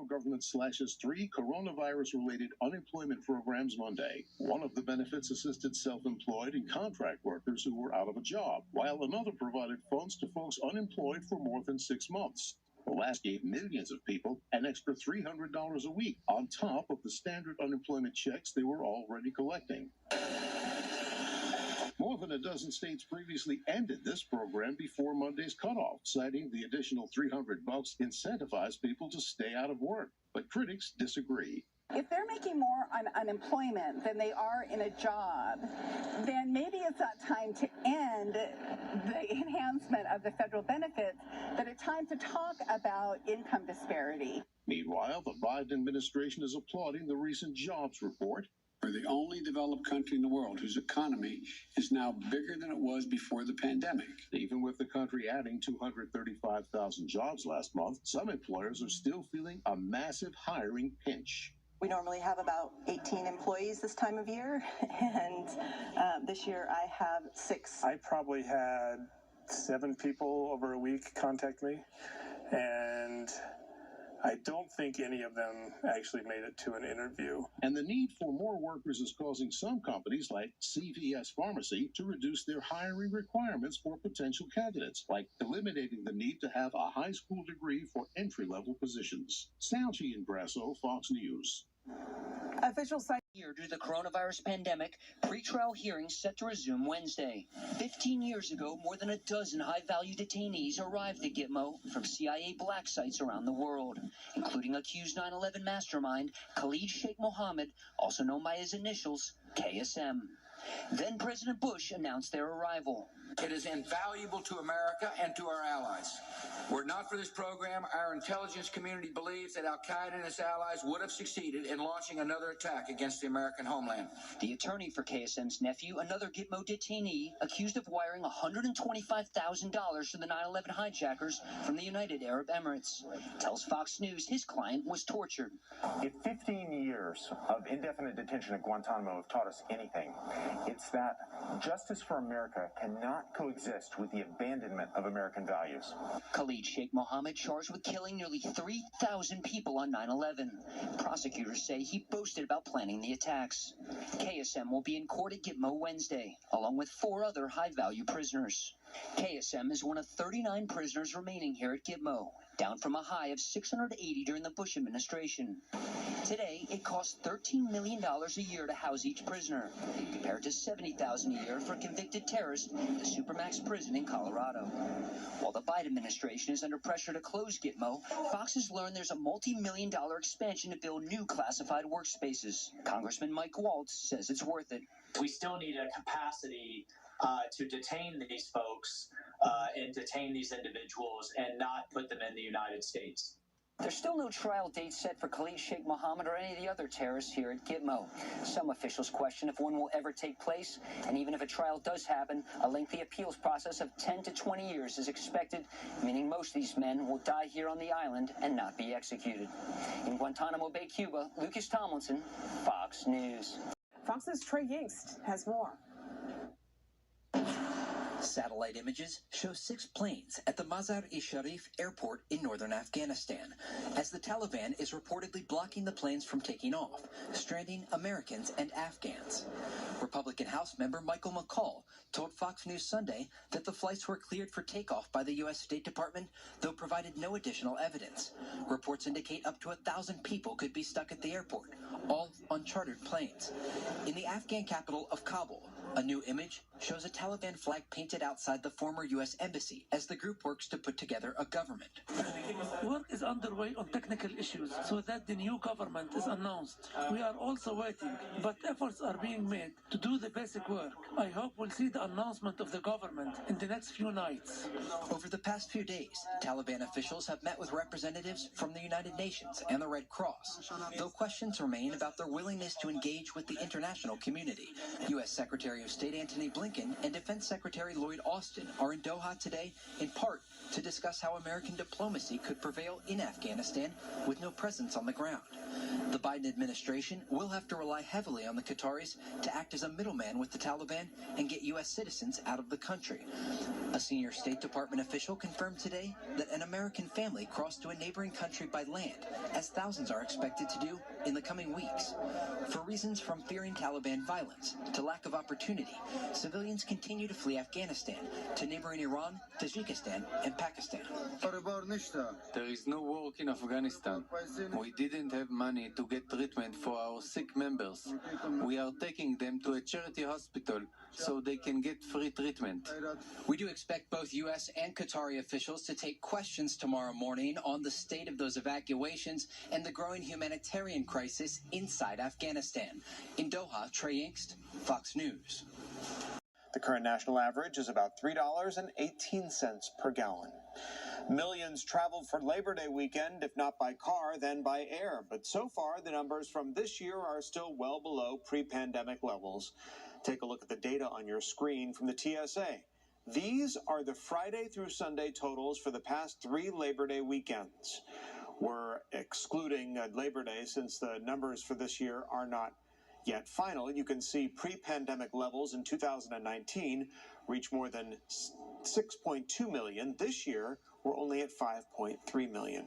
federal government slashes 3 coronavirus-related unemployment programs Monday. One of the benefits assisted self-employed and contract workers who were out of a job, while another provided funds to folks unemployed for more than 6 months. The last gave millions of people an extra $300 a week on top of the standard unemployment checks they were already collecting. More than a dozen states previously ended this program before Monday's cutoff, citing the additional $300 incentivized people to stay out of work. But critics disagree. If they're making more on unemployment than they are in a job, then maybe it's not time to end the enhancement of the federal benefits, but a time to talk about income disparity. Meanwhile, the Biden administration is applauding the recent jobs report. We're the only developed country in the world whose economy is now bigger than it was before the pandemic. Even with the country adding 235,000 jobs last month, some employers are still feeling a massive hiring pinch. We normally have about 18 employees this time of year, and this year I have 6. I probably had 7 people over a week contact me, and I don't think any of them actually made it to an interview. And the need for more workers is causing some companies like CVS Pharmacy to reduce their hiring requirements for potential candidates, like eliminating the need to have a high school degree for entry-level positions. Salchi and Grasso, Fox News. Officials say due to the coronavirus pandemic, pretrial hearings set to resume Wednesday. 15 years ago, more than a dozen high-value detainees arrived at Gitmo from CIA black sites around the world, including accused 9/11 mastermind Khalid Sheikh Mohammed, also known by his initials, KSM. Then President Bush announced their arrival. It is invaluable to America and to our allies. Were it not for this program, our intelligence community believes that Al-Qaeda and its allies would have succeeded in launching another attack against the American homeland. The attorney for KSM's nephew, another Gitmo detainee, accused of wiring $125,000 to the 9/11 hijackers from the United Arab Emirates, tells Fox News his client was tortured. If 15 years of indefinite detention at Guantanamo have taught us anything, it's that justice for America cannot coexist with the abandonment of American values. Khalid Sheikh Mohammed charged with killing nearly 3,000 people on 9/11. Prosecutors say he boasted about planning the attacks. KSM will be in court at Gitmo Wednesday, along with 4 other high-value prisoners. KSM is one of 39 prisoners remaining here at Gitmo, down from a high of 680 during the Bush administration. Today, it costs $13 million a year to house each prisoner, compared to $70,000 a year for convicted terrorists at the Supermax prison in Colorado. While the Biden administration is under pressure to close Gitmo, Fox has learned there's a multi-million-dollar expansion to build new classified workspaces. Congressman Mike Waltz says it's worth it. We still need a capacity to detain these folks and detain these individuals and not put them in the United States. There's still no trial date set for Khalid Sheikh Mohammed or any of the other terrorists here at Gitmo. Some officials question if one will ever take place, and even if a trial does happen, a lengthy appeals process of 10 to 20 years is expected, meaning most of these men will die here on the island and not be executed. In Guantanamo Bay, Cuba, Lucas Tomlinson, Fox News. Fox's Trey Yingst has more. Satellite images show 6 planes at the Mazar-e-Sharif airport in northern Afghanistan, as the Taliban is reportedly blocking the planes from taking off, stranding Americans and Afghans. Republican House member Michael McCall told Fox News Sunday that the flights were cleared for takeoff by the U.S. State Department, though provided no additional evidence. Reports indicate up to 1,000 people could be stuck at the airport, all on chartered planes. In the Afghan capital of Kabul, a new image shows a Taliban flag painted outside the former U.S. embassy as the group works to put together a government. Work is underway on technical issues so that the new government is announced. We are also waiting, but efforts are being made to do the basic work. I hope we'll see the announcement of the government in the next few nights. Over the past few days, Taliban officials have met with representatives from the United Nations and the Red Cross, though questions remain about their willingness to engage with the international community. U.S. Secretary of State Antony Blinken Blinken and Defense Secretary Lloyd Austin are in Doha today, in part to discuss how American diplomacy could prevail in Afghanistan with no presence on the ground. The Biden administration will have to rely heavily on the Qataris to act as a middleman with the Taliban and get U.S. citizens out of the country. A senior State Department official confirmed today that an American family crossed to a neighboring country by land, as thousands are expected to do in the coming weeks. For reasons from fearing Taliban violence to lack of opportunity, civilians continue to flee Afghanistan to neighboring Iran, Tajikistan, and Pakistan. There is no work in Afghanistan. We didn't have money to get treatment for our sick members. We are taking them to a charity hospital so they can get free treatment. We do expect both U.S. and Qatari officials to take questions tomorrow morning on the state of those evacuations and the growing humanitarian crisis inside Afghanistan. In Doha, Trey Inkst, Fox News. The current national average is about $3.18 per gallon. Millions traveled for Labor Day weekend, if not by car, then by air. But so far, the numbers from this year are still well below pre-pandemic levels. Take a look at the data on your screen from the TSA. These are the Friday through Sunday totals for the past 3 Labor Day weekends. We're excluding Labor Day since the numbers for this year are not yet final. You can see pre-pandemic levels in 2019 reach more than 6.2 million. This year, we're only at 5.3 million.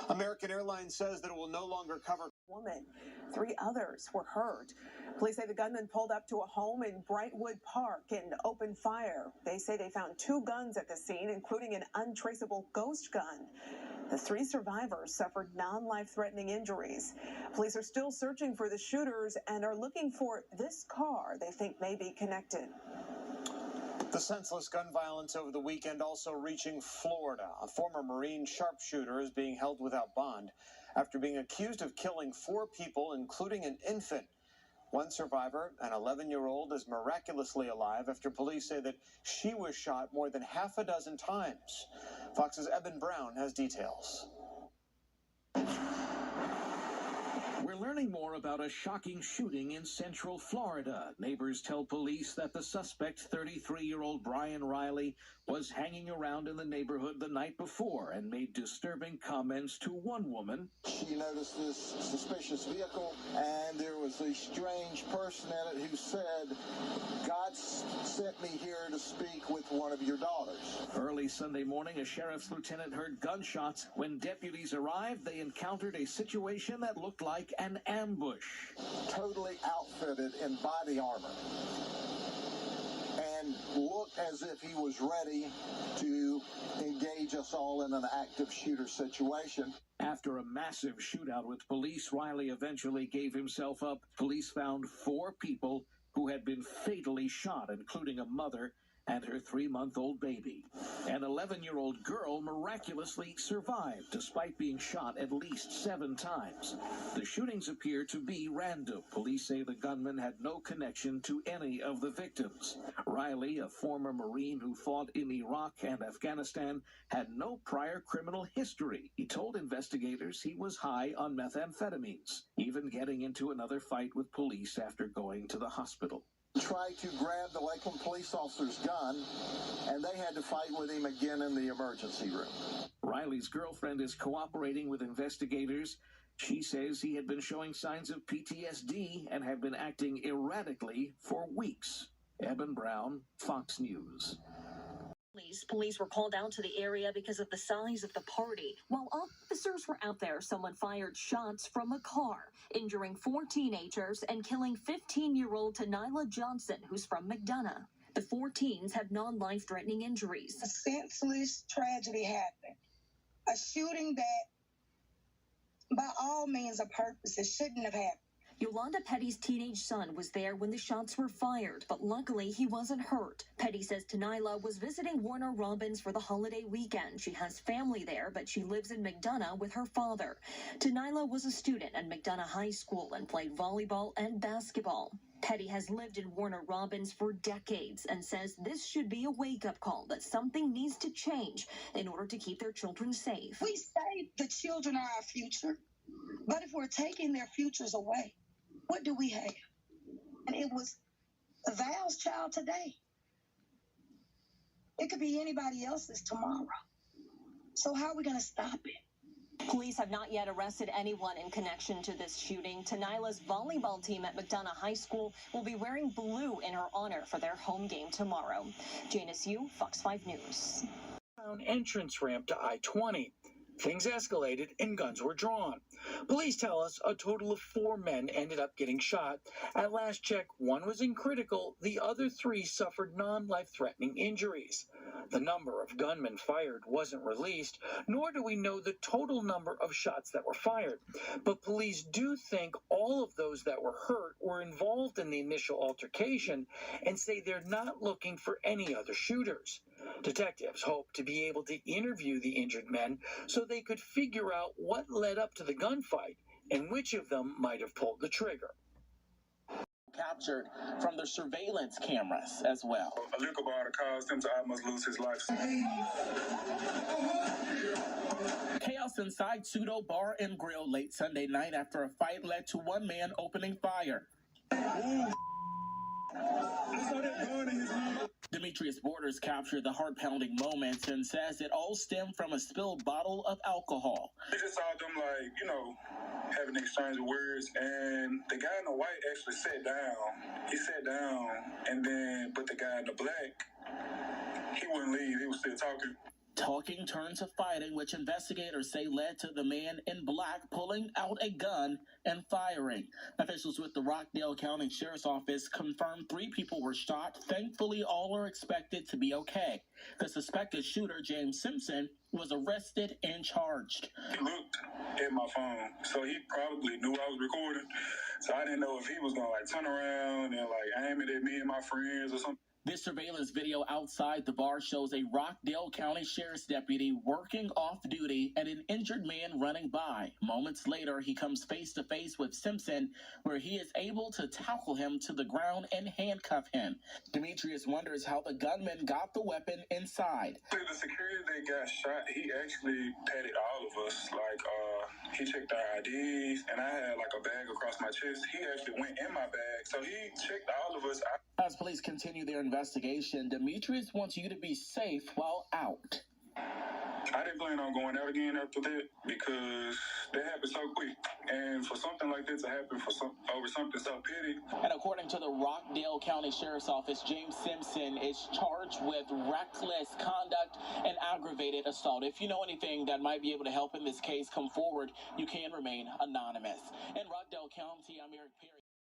American Airlines says that it will no longer cover woman. 3 others were hurt. Police say the gunman pulled up to a home in Brightwood Park and opened fire. They say they found 2 guns at the scene, including an untraceable ghost gun. The 3 survivors suffered non-life-threatening injuries. Police are still searching for the shooters and are looking for this car they think may be connected. The senseless gun violence over the weekend also reaching Florida. A former Marine sharpshooter is being held without bond after being accused of killing 4 people, including an infant. One survivor, an 11-year-old, is miraculously alive after police say that she was shot more than half a dozen times. Fox's Eben Brown has details. We're learning more about a shocking shooting in Central Florida. Neighbors tell police that the suspect, 33-year-old Brian Riley, was hanging around in the neighborhood the night before and made disturbing comments to one woman. She noticed this suspicious vehicle, and there was a strange person in it who said, "God sent me here to speak with one of your daughters." Early Sunday morning, a sheriff's lieutenant heard gunshots. When deputies arrived, they encountered a situation that looked like an ambush. Totally outfitted in body armor, and looked as if he was ready to engage us all in an active shooter situation. After a massive shootout with police, Riley eventually gave himself up. Police found 4 people who had been fatally shot, including a mother and her 3-month-old baby. An 11-year-old girl miraculously survived despite being shot at least 7 times. The shootings appear to be random. Police say the gunman had no connection to any of the victims. Riley, a former Marine who fought in Iraq and Afghanistan, had no prior criminal history. He told investigators he was high on methamphetamines, even getting into another fight with police after going to the hospital. Tried to grab the Lakeland police officer's gun, and they had to fight with him again in the emergency room. Riley's girlfriend is cooperating with investigators. She says he had been showing signs of PTSD and had been acting erratically for weeks. Eben Brown, Fox News. Police were called out to the area because of the size of the party. While officers were out there, someone fired shots from a car, injuring 4 teenagers and killing 15-year-old Tanila Johnson, who's from McDonough. The 4 teens have non-life-threatening injuries. A senseless tragedy happened. A shooting that, by all means of purpose, it shouldn't have happened. Yolanda Petty's teenage son was there when the shots were fired, but luckily he wasn't hurt. Petty says Tanila was visiting Warner Robins for the holiday weekend. She has family there, but she lives in McDonough with her father. Tanila was a student at McDonough High School and played volleyball and basketball. Petty has lived in Warner Robins for decades and says this should be a wake-up call, that something needs to change in order to keep their children safe. We say the children are our future, but if we're taking their futures away, what do we have? And it was Val's child today. It could be anybody else's tomorrow. So how are we going to stop it? Police have not yet arrested anyone in connection to this shooting. Tanila's volleyball team at McDonough High School will be wearing blue in her honor for their home game tomorrow. Janice Yu, Fox 5 News. Entrance ramp to I-20. Things escalated and guns were drawn. Police tell us a total of 4 men ended up getting shot. At last check, 1 was in critical, the other 3 suffered non-life-threatening injuries. The number of gunmen fired wasn't released, nor do we know the total number of shots that were fired. But police do think all of those that were hurt were involved in the initial altercation and say they're not looking for any other shooters. Detectives hope to be able to interview the injured men so they could figure out what led up to the gunfight and which of them might have pulled the trigger. Captured from their surveillance cameras as well. A liquor bar caused him to almost lose his life. Chaos inside Pseudo Bar and Grill late Sunday night after a fight led to one man opening fire. Demetrius Borders captured the heart-pounding moments and says it all stemmed from a spilled bottle of alcohol. We just saw them, having an exchange of words, and the guy in the white actually sat down. He sat down, and then, but the guy in the black, he wouldn't leave. He was still talking. Talking turned to fighting, which investigators say led to the man in black pulling out a gun and firing. Officials with the Rockdale County Sheriff's Office confirmed 3 people were shot. Thankfully, all are expected to be okay. The suspected shooter, James Simpson, was arrested and charged. He looked at my phone, so he probably knew I was recording. So I didn't know if he was going to turn around and aim it at me and my friends or something. This surveillance video outside the bar shows a Rockdale County Sheriff's deputy working off duty and an injured man running by. Moments later, he comes face to face with Simpson, where he is able to tackle him to the ground and handcuff him. Demetrius wonders how the gunman got the weapon inside. The security that got shot, he actually patted all of us. He checked our IDs, and I had a bag across my chest. He actually went in my bag, so he checked all of us out. As police continue their investigation, Demetrius wants you to be safe while out. I didn't plan on going out again after that because that happened so quick. And for something like that to happen over something so petty. And according to the Rockdale County Sheriff's Office, James Simpson is charged with reckless conduct and aggravated assault. If you know anything that might be able to help in this case, come forward. You can remain anonymous. In Rockdale County, I'm Eric Perry.